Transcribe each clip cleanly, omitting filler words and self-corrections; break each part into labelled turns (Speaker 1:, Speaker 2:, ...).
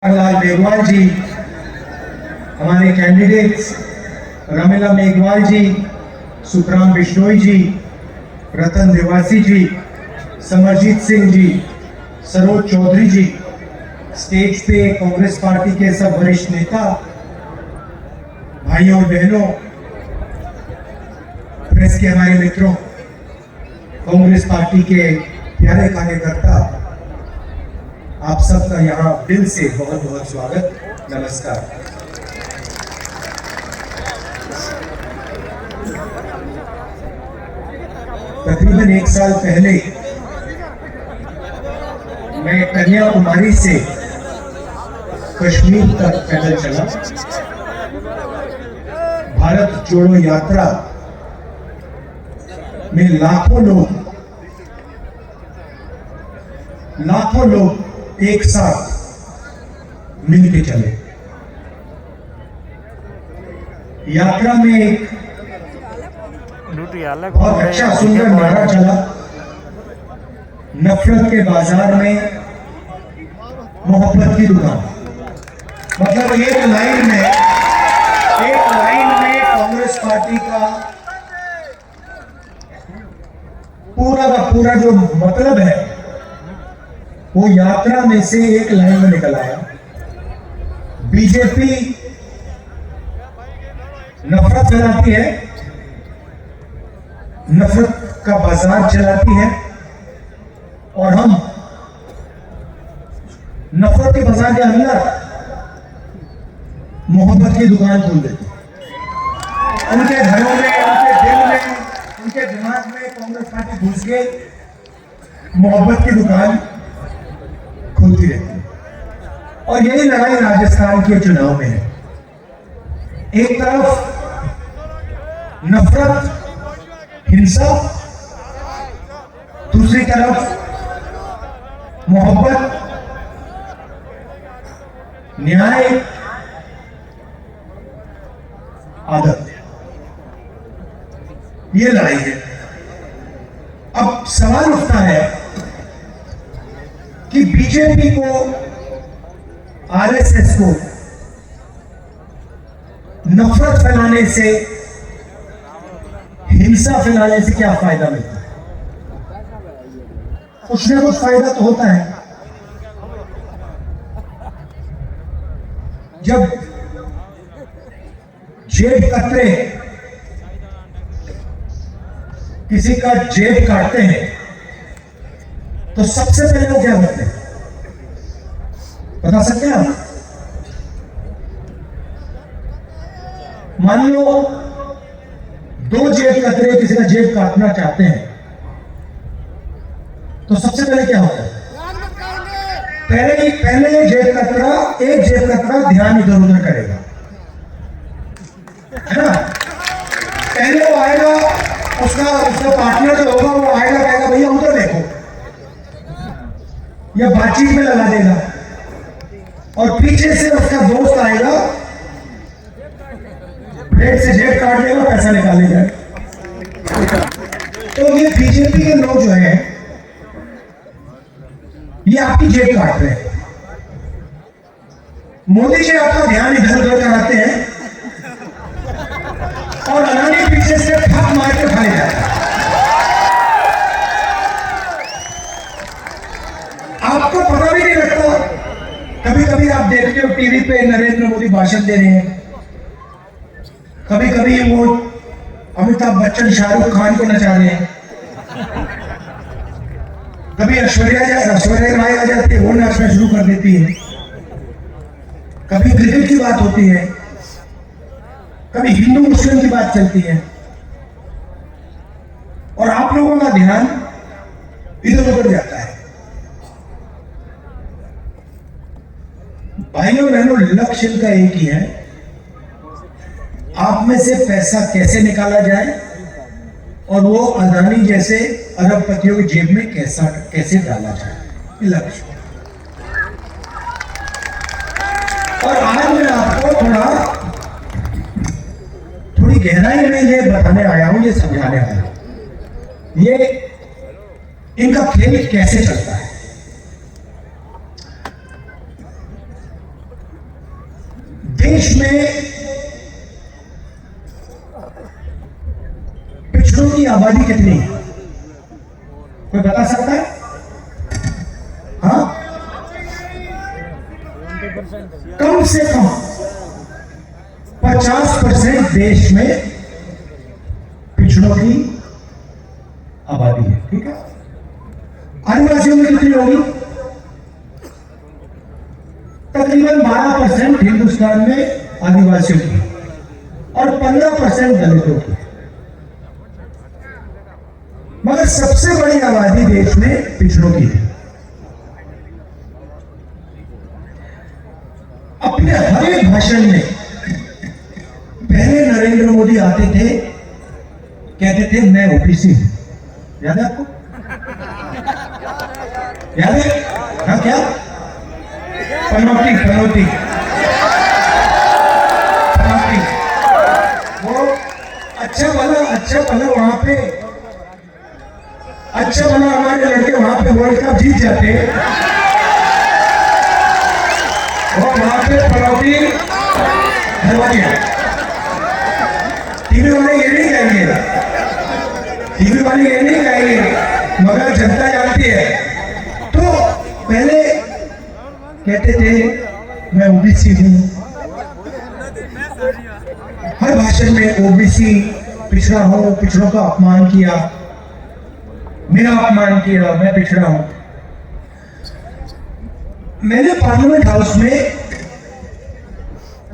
Speaker 1: लाल मेघवाल जी, हमारे कैंडिडेट्स रमीला मेघवाल जी, सुखराम बिश्नोई जी, रतन देवासी जी, समरजीत सिंह जी, सरोज चौधरी जी, स्टेज पे कांग्रेस पार्टी के सब वरिष्ठ नेता, भाइयों और बहनों, प्रेस के हमारे मित्रों, कांग्रेस पार्टी के प्यारे कार्यकर्ता, आप सबका यहाँ दिल से बहुत बहुत स्वागत, नमस्कार। तकरीबन 1 साल पहले मैं कन्याकुमारी से कश्मीर तक पैदल चला। भारत जोड़ो यात्रा में लाखों लोग एक साथ मिलके चले। यात्रा में एक बहुत अच्छा सुंदर नारा चला, नफरत के बाजार में मोहब्बत की दुकान। मतलब एक लाइन में कांग्रेस पार्टी का पूरा जो मतलब है वो यात्रा में से एक लाइन में निकल आया। बीजेपी नफरत फैलाती है, नफरत का बाजार चलाती है, और हम नफरत के बाजार के अंदर मोहब्बत की दुकान खोल देते हैं। उनके घरों में, उनके दिल में, उनके दिमाग में कांग्रेस पार्टी घुस के मोहब्बत की दुकान खुलती रहती है। और यही लड़ाई राजस्थान के चुनाव में है। एक तरफ नफरत, हिंसा, दूसरी तरफ मोहब्बत, न्याय, आदत, ये लड़ाई है। अब सवाल उठता है कि बीजेपी को, आरएसएस को नफरत फैलाने से, हिंसा फैलाने से क्या फायदा मिलता है? कुछ ना कुछ फायदा तो होता है। जब जेब कतरे किसी का जेब काटते हैं तो सबसे पहले वो क्या करते हैं, बता सकते हैं आप? मान लो 2 जेब कतरे किसी का जेब काटना चाहते हैं तो सबसे पहले क्या होता है? पहले एक जेब कतरा ध्यान इधर उधर करेगा, है ना? पहले वो आएगा, उसका पार्टनर जो होगा वो आएगा, कहेगा भैया उधर देखो, या बातचीत में लगा देगा, और पीछे से उसका दोस्त आएगा, प्लेट से जेब काट देगा, पैसा निकाले जाए। तो ये बीजेपी के लोग जो हैं, ये आपकी जेब काट रहे हैं। मोदी जी आपका ध्यान इधर उधर कराते हैं और अडानी पीछे से ठप मार के भाग जाते हैं। आपको पता भी नहीं लगता। कभी कभी आप देखते हो टीवी पे नरेंद्र मोदी भाषण दे रहे हैं, कभी कभी वो अमिताभ बच्चन शाहरुख खान को नचा रहे हैं, कभी ऐश्वर्या राय आ जाती है, वो नाचना शुरू कर देती है, कभी क्रिकेट की बात होती है, कभी हिंदू मुस्लिम की बात चलती है, और आप लोगों का ध्यान इधर उधर जाता है। भाइयों बहनों, लक्ष्य इनका एक ही है, आप में से पैसा कैसे निकाला जाए और वो अदानी जैसे अरबपतियों की जेब में कैसे डाला जाए, ये लक्ष्य। और आज मैं आपको थोड़ी गहराई में ये बताने आया हूं, ये समझाने आया हूं, ये इनका खेल कैसे चलता है। देश में पिछड़ों की आबादी कितनी है? कोई बता सकता है? हाँ, कम से कम 50% देश में पिछड़ों की आबादी है। ठीक है, आदिवासियों में कितनी होगी? तकरीबन 12% हिंदुस्तान में आदिवासियों की और 15% दलितों की। मगर सबसे बड़ी आबादी देश में पिछड़ों की है। अपने हर एक भाषण में पहले नरेंद्र मोदी आते थे, कहते थे मैं ओबीसी हूं। याद है आपको? याद है? हाँ, क्या पनौती पनौती पनौती, वो अच्छा भला वहां पे, अच्छा भला हमारे लड़के वहां पे वर्ल्ड कप जीत जाते, और वहां पे पनौती हलवाइया। टीवी वाले ये नहीं कहेंगे, टीवी वाले ये नहीं कहेंगे, मगर जनता जानती है। तो पहले कहते थे मैं ओबीसी हूं, हर भाषण में ओबीसी, पिछड़ा हूं, पिछड़ों का अपमान किया, मेरा अपमान किया, मैं पिछड़ा हूं। मैंने पार्लियामेंट हाउस में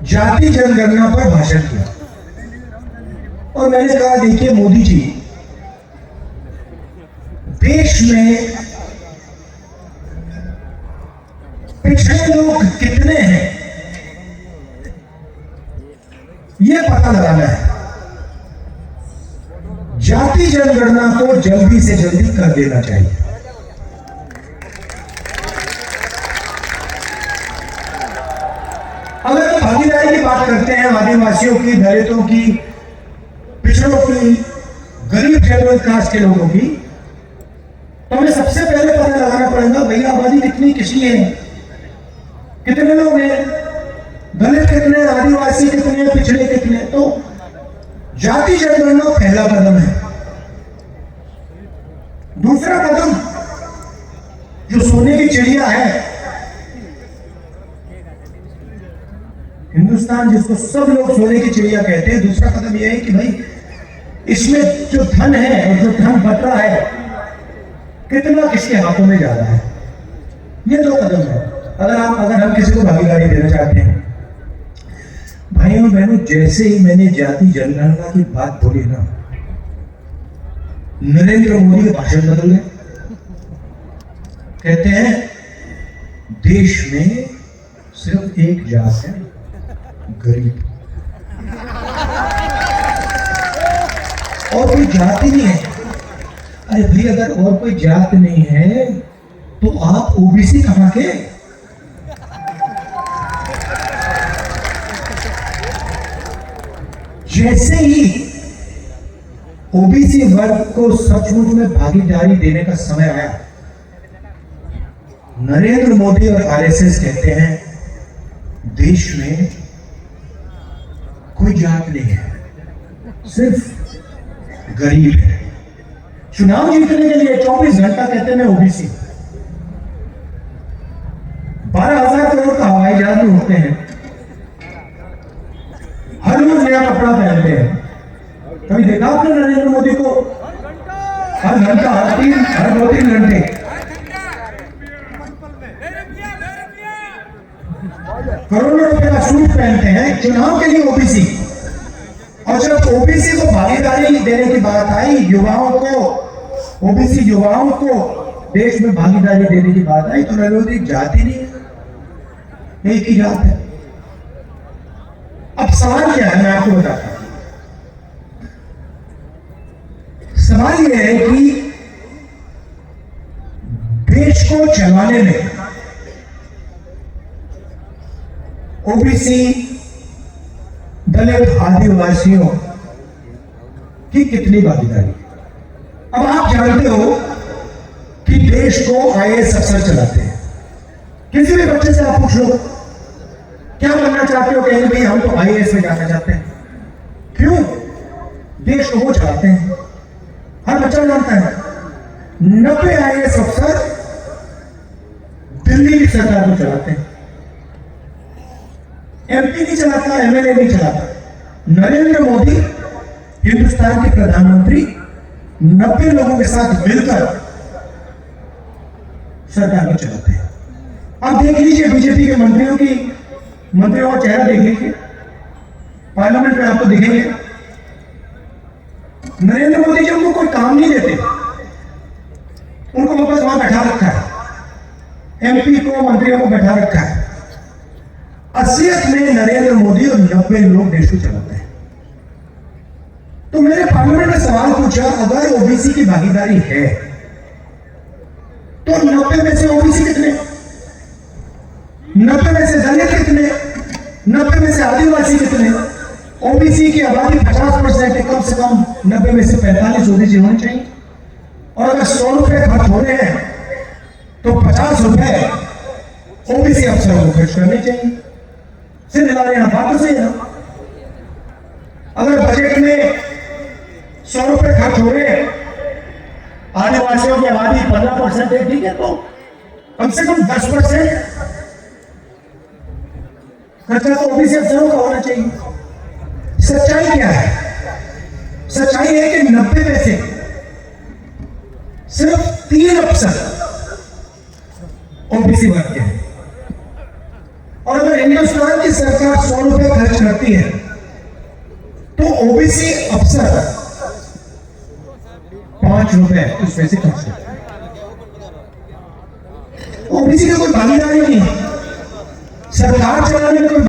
Speaker 1: जाति जनगणना पर भाषण किया और मैंने कहा देखिए मोदी जी, देश में पिछड़े लोग कितने हैं यह पता लगाना है। जाति जनगणना को जल्दी से जल्दी कर देना चाहिए। अगर हम भागीदारी की बात करते हैं, आदिवासियों की, दलितों की, पिछड़ों की, गरीब जनरल कास्ट के लोगों की, तो हमें सबसे पहले पता लगाना पड़ेगा भैया आबादी कितनी किसकी है, कितने लोग हैं, दलित कितने, आदिवासी कितने, पिछड़े कितने। तो जाति जनगणना पहला कदम है। दूसरा कदम जो सोने की चिड़िया है, हिंदुस्तान जिसको सब लोग सोने की चिड़िया कहते हैं, दूसरा कदम यह है कि भाई इसमें जो धन है और जो धन बट रहा है कितना किसके हाथों में जा रहा है, ये दो कदम है। अगर हम किसी को भागीदारी देना चाहते हैं, भाइयों बहनों, जैसे ही मैंने जाति जनगणना की बात बोली ना, नरेंद्र मोदी के भाषण बदल गए। कहते हैं देश में सिर्फ एक जात है, गरीब, और कोई जात ही नहीं है। अरे भाई, अगर और कोई जात नहीं है तो आप ओबीसी कहां के? जैसे ही ओबीसी वर्ग को सचमुच में भागीदारी देने का समय आया, नरेंद्र मोदी और आरएसएस कहते हैं देश में कोई जात नहीं है, सिर्फ गरीब है। चुनाव जीतने के लिए 24 घंटा कहते हैं मैं ओबीसी। 12,000 करोड़ का हवाई जहाज में होते हैं, हर रोज नया कपड़ा पहनते हैं। कभी देखा आपने नरेंद्र मोदी को? हर घंटा, हर 2-3 घंटे करोड़ों रुपए का सूट पहनते हैं चुनाव के लिए ओबीसी। और जब ओबीसी को भागीदारी देने की बात आई, युवाओं को, ओबीसी युवाओं को देश में भागीदारी देने की बात आई, तो नरेंद्र मोदी जाति नहीं है, एक ही जात है। अब सवाल क्या है, मैं आपको बताता हूं। सवाल यह है कि देश को चलाने में ओबीसी, दलित, आदिवासियों की कितनी भागीदारी। अब आप जानते हो कि देश को आईएएस अफसर चलाते हैं। किसी भी बच्चे से आप पूछ लो, क्या बनना चाहते हो? कहेंगे भाई हम तो IAS में जाना चाहते हैं। क्यों? देश को वो चलाते हैं, हर बच्चा जानता है। 90 IAS अफसर दिल्ली की सरकार को चलाते हैं। MP नहीं चलाता, MLA नहीं चलाता। नरेंद्र मोदी हिंदुस्तान के प्रधानमंत्री 90 लोगों के साथ मिलकर सरकार को चलाते हैं। अब देख लीजिए बीजेपी के मंत्रियों का चेहरा देख लीजिए, पार्लियामेंट में आपको दिखेंगे। नरेंद्र मोदी जी उनको कोई काम नहीं देते, उनको वापस वहां बैठा रखा है, MP को, मंत्रियों को बैठा रखा है। असलियत में नरेंद्र मोदी और 90 लोग देश को चलाते हैं। तो मैंने पार्लियामेंट में सवाल पूछा, अगर OBC की भागीदारी है तो 90 में से OBC कितने, 90 में से दलित कितने, 90 में से आदिवासी कितने? OBC की आबादी 50% है, कम से कम 90 में से 45 OBC होने चाहिए। और अगर 100 रुपए खर्च हो रहे हैं तो 50 रुपए OBC अफसरों को खर्च करने चाहिए। सिर्फ बात तो सही है। अगर बजट में 100 रुपए खर्च हो रहे हैं, आदिवासियों की आबादी 15% है, ठीक है, तो कम से कम 10% खर्चा तो OBC अफसरों का होना चाहिए। सच्चाई क्या है? सच्चाई है कि 90 में से सिर्फ 3 अफसर OBC वर्ग के हैं। और अगर हिंदुस्तान की सरकार 100 रुपए खर्च करती है तो OBC अफसर 5 रुपए उसमें से खर्च करते हैं। OBC का कोई भागीदारी नहीं है सरकार चलाने में।